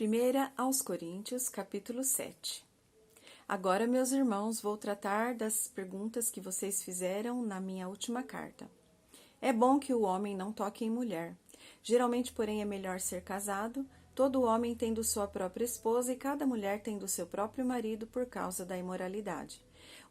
1 aos Coríntios, capítulo 7. Agora, meus irmãos, vou tratar das perguntas que vocês fizeram na minha última carta. É bom que o homem não toque em mulher. Geralmente, porém, é melhor ser casado, todo homem tendo sua própria esposa e cada mulher tendo seu próprio marido por causa da imoralidade.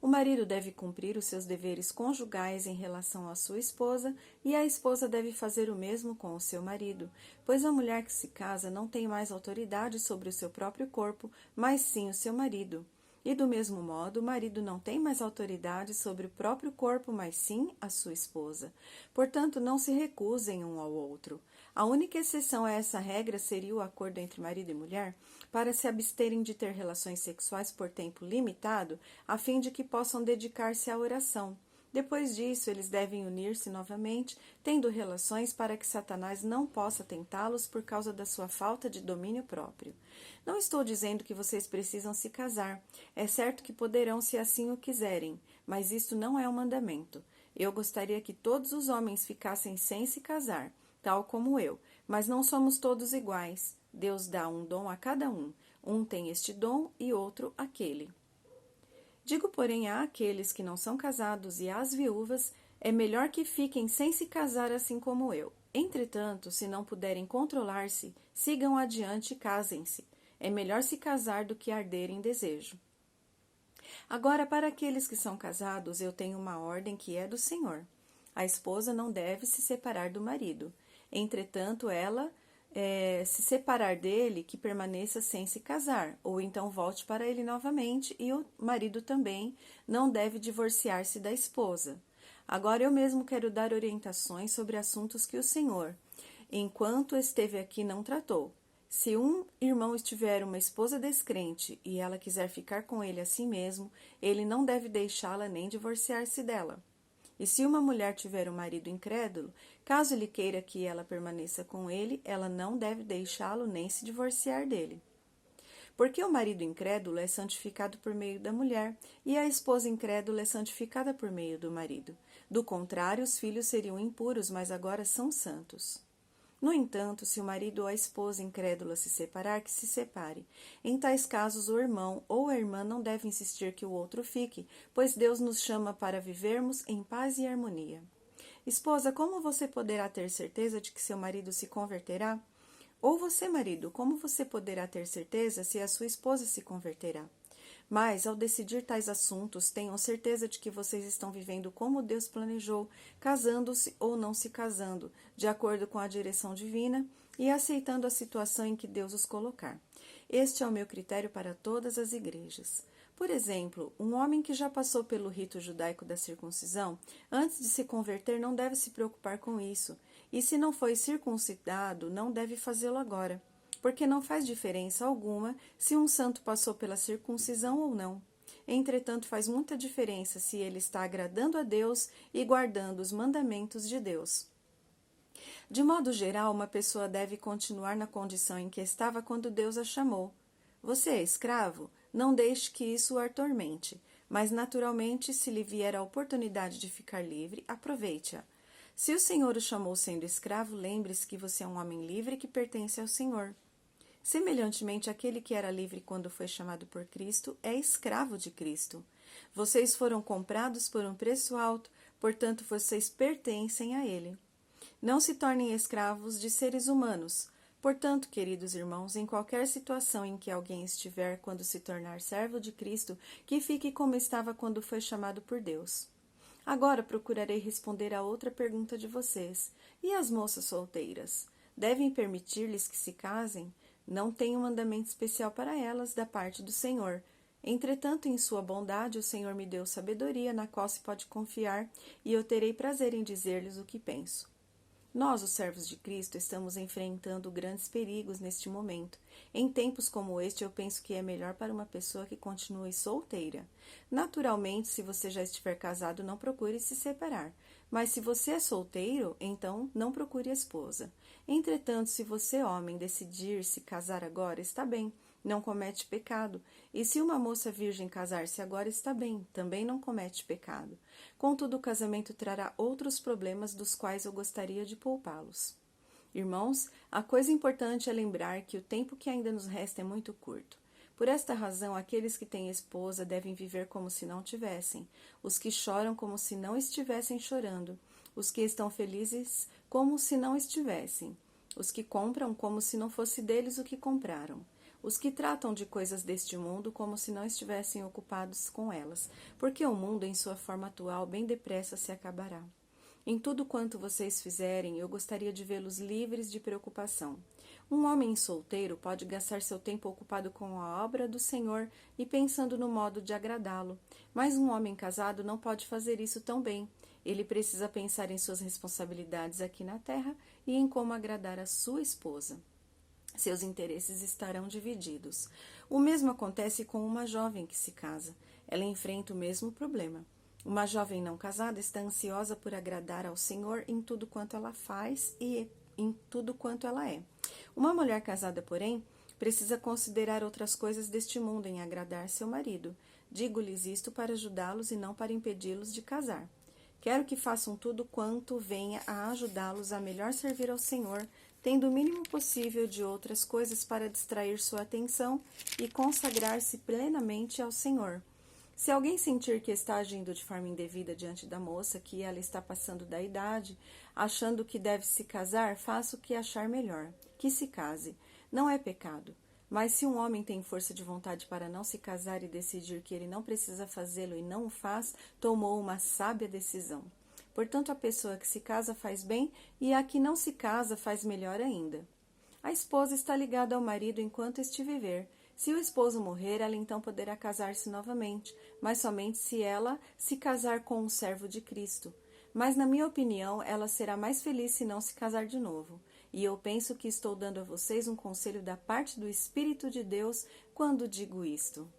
O marido deve cumprir os seus deveres conjugais em relação à sua esposa e a esposa deve fazer o mesmo com o seu marido, pois a mulher que se casa não tem mais autoridade sobre o seu próprio corpo, mas sim o seu marido. E do mesmo modo, o marido não tem mais autoridade sobre o próprio corpo, mas sim a sua esposa. Portanto, não se recusem um ao outro. A única exceção a essa regra seria o acordo entre marido e mulher para se absterem de ter relações sexuais por tempo limitado, a fim de que possam dedicar-se à oração. Depois disso, eles devem unir-se novamente, tendo relações para que Satanás não possa tentá-los por causa da sua falta de domínio próprio. Não estou dizendo que vocês precisam se casar. É certo que poderão se assim o quiserem, mas isto não é um mandamento. Eu gostaria que todos os homens ficassem sem se casar, tal como eu, mas não somos todos iguais. Deus dá um dom a cada um. Um tem este dom e outro aquele. Digo, porém, àqueles que não são casados e às viúvas, é melhor que fiquem sem se casar assim como eu. Entretanto, se não puderem controlar-se, sigam adiante e casem-se. É melhor se casar do que arder em desejo. Agora, para aqueles que são casados, eu tenho uma ordem que é do Senhor. A esposa não deve se separar do marido. Entretanto, ela se separar dele, que permaneça sem se casar, ou então volte para ele novamente, e o marido também não deve divorciar-se da esposa. Agora eu mesmo quero dar orientações sobre assuntos que o Senhor, enquanto esteve aqui, não tratou. Se um irmão tiver uma esposa descrente e ela quiser ficar com ele assim mesmo, ele não deve deixá-la nem divorciar-se dela. E se uma mulher tiver um marido incrédulo, caso ele queira que ela permaneça com ele, ela não deve deixá-lo nem se divorciar dele. Porque o marido incrédulo é santificado por meio da mulher, e a esposa incrédula é santificada por meio do marido. Do contrário, os filhos seriam impuros, mas agora são santos. No entanto, se o marido ou a esposa incrédula se separar, que se separe. Em tais casos, o irmão ou a irmã não deve insistir que o outro fique, pois Deus nos chama para vivermos em paz e harmonia. Esposa, como você poderá ter certeza de que seu marido se converterá? Ou você, marido, como você poderá ter certeza se a sua esposa se converterá? Mas, ao decidir tais assuntos, tenham certeza de que vocês estão vivendo como Deus planejou, casando-se ou não se casando, de acordo com a direção divina e aceitando a situação em que Deus os colocar. Este é o meu critério para todas as igrejas. Por exemplo, um homem que já passou pelo rito judaico da circuncisão, antes de se converter, não deve se preocupar com isso. E se não foi circuncidado, não deve fazê-lo agora, porque não faz diferença alguma se um santo passou pela circuncisão ou não. Entretanto, faz muita diferença se ele está agradando a Deus e guardando os mandamentos de Deus. De modo geral, uma pessoa deve continuar na condição em que estava quando Deus a chamou. Você é escravo? Não deixe que isso o atormente, mas naturalmente, se lhe vier a oportunidade de ficar livre, aproveite-a. Se o Senhor o chamou sendo escravo, lembre-se que você é um homem livre que pertence ao Senhor. Semelhantemente, aquele que era livre quando foi chamado por Cristo é escravo de Cristo. Vocês foram comprados por um preço alto, portanto, vocês pertencem a Ele. Não se tornem escravos de seres humanos. Portanto, queridos irmãos, em qualquer situação em que alguém estiver quando se tornar servo de Cristo, que fique como estava quando foi chamado por Deus. Agora procurarei responder a outra pergunta de vocês. E as moças solteiras? Devem permitir-lhes que se casem? Não tenho mandamento especial para elas da parte do Senhor. Entretanto, em sua bondade, o Senhor me deu sabedoria na qual se pode confiar, e eu terei prazer em dizer-lhes o que penso. Nós, os servos de Cristo, estamos enfrentando grandes perigos neste momento. Em tempos como este, eu penso que é melhor para uma pessoa que continue solteira. Naturalmente, se você já estiver casado, não procure se separar. Mas se você é solteiro, então não procure esposa. Entretanto, se você, homem, decidir se casar agora, está bem, não comete pecado. E se uma moça virgem casar-se agora, está bem, também não comete pecado. Contudo, o casamento trará outros problemas dos quais eu gostaria de poupá-los. Irmãos, a coisa importante é lembrar que o tempo que ainda nos resta é muito curto. Por esta razão, aqueles que têm esposa devem viver como se não tivessem, os que choram como se não estivessem chorando, os que estão felizes como se não estivessem, os que compram como se não fosse deles o que compraram, os que tratam de coisas deste mundo como se não estivessem ocupados com elas, porque o mundo, em sua forma atual, bem depressa se acabará. Em tudo quanto vocês fizerem, eu gostaria de vê-los livres de preocupação. Um homem solteiro pode gastar seu tempo ocupado com a obra do Senhor e pensando no modo de agradá-lo, mas um homem casado não pode fazer isso tão bem. Ele precisa pensar em suas responsabilidades aqui na terra e em como agradar a sua esposa. Seus interesses estarão divididos. O mesmo acontece com uma jovem que se casa. Ela enfrenta o mesmo problema. Uma jovem não casada está ansiosa por agradar ao Senhor em tudo quanto ela faz e em tudo quanto ela é. Uma mulher casada, porém, precisa considerar outras coisas deste mundo em agradar seu marido. Digo-lhes isto para ajudá-los e não para impedi-los de casar. Quero que façam tudo quanto venha a ajudá-los a melhor servir ao Senhor, tendo o mínimo possível de outras coisas para distrair sua atenção e consagrar-se plenamente ao Senhor. Se alguém sentir que está agindo de forma indevida diante da moça, que ela está passando da idade, achando que deve se casar, faça o que achar melhor, que se case. Não é pecado. Mas se um homem tem força de vontade para não se casar e decidir que ele não precisa fazê-lo e não o faz, tomou uma sábia decisão. Portanto, a pessoa que se casa faz bem e a que não se casa faz melhor ainda. A esposa está ligada ao marido enquanto este viver. Se o esposo morrer, ela então poderá casar-se novamente, mas somente se ela se casar com um servo de Cristo. Mas, na minha opinião, ela será mais feliz se não se casar de novo. E eu penso que estou dando a vocês um conselho da parte do Espírito de Deus quando digo isto.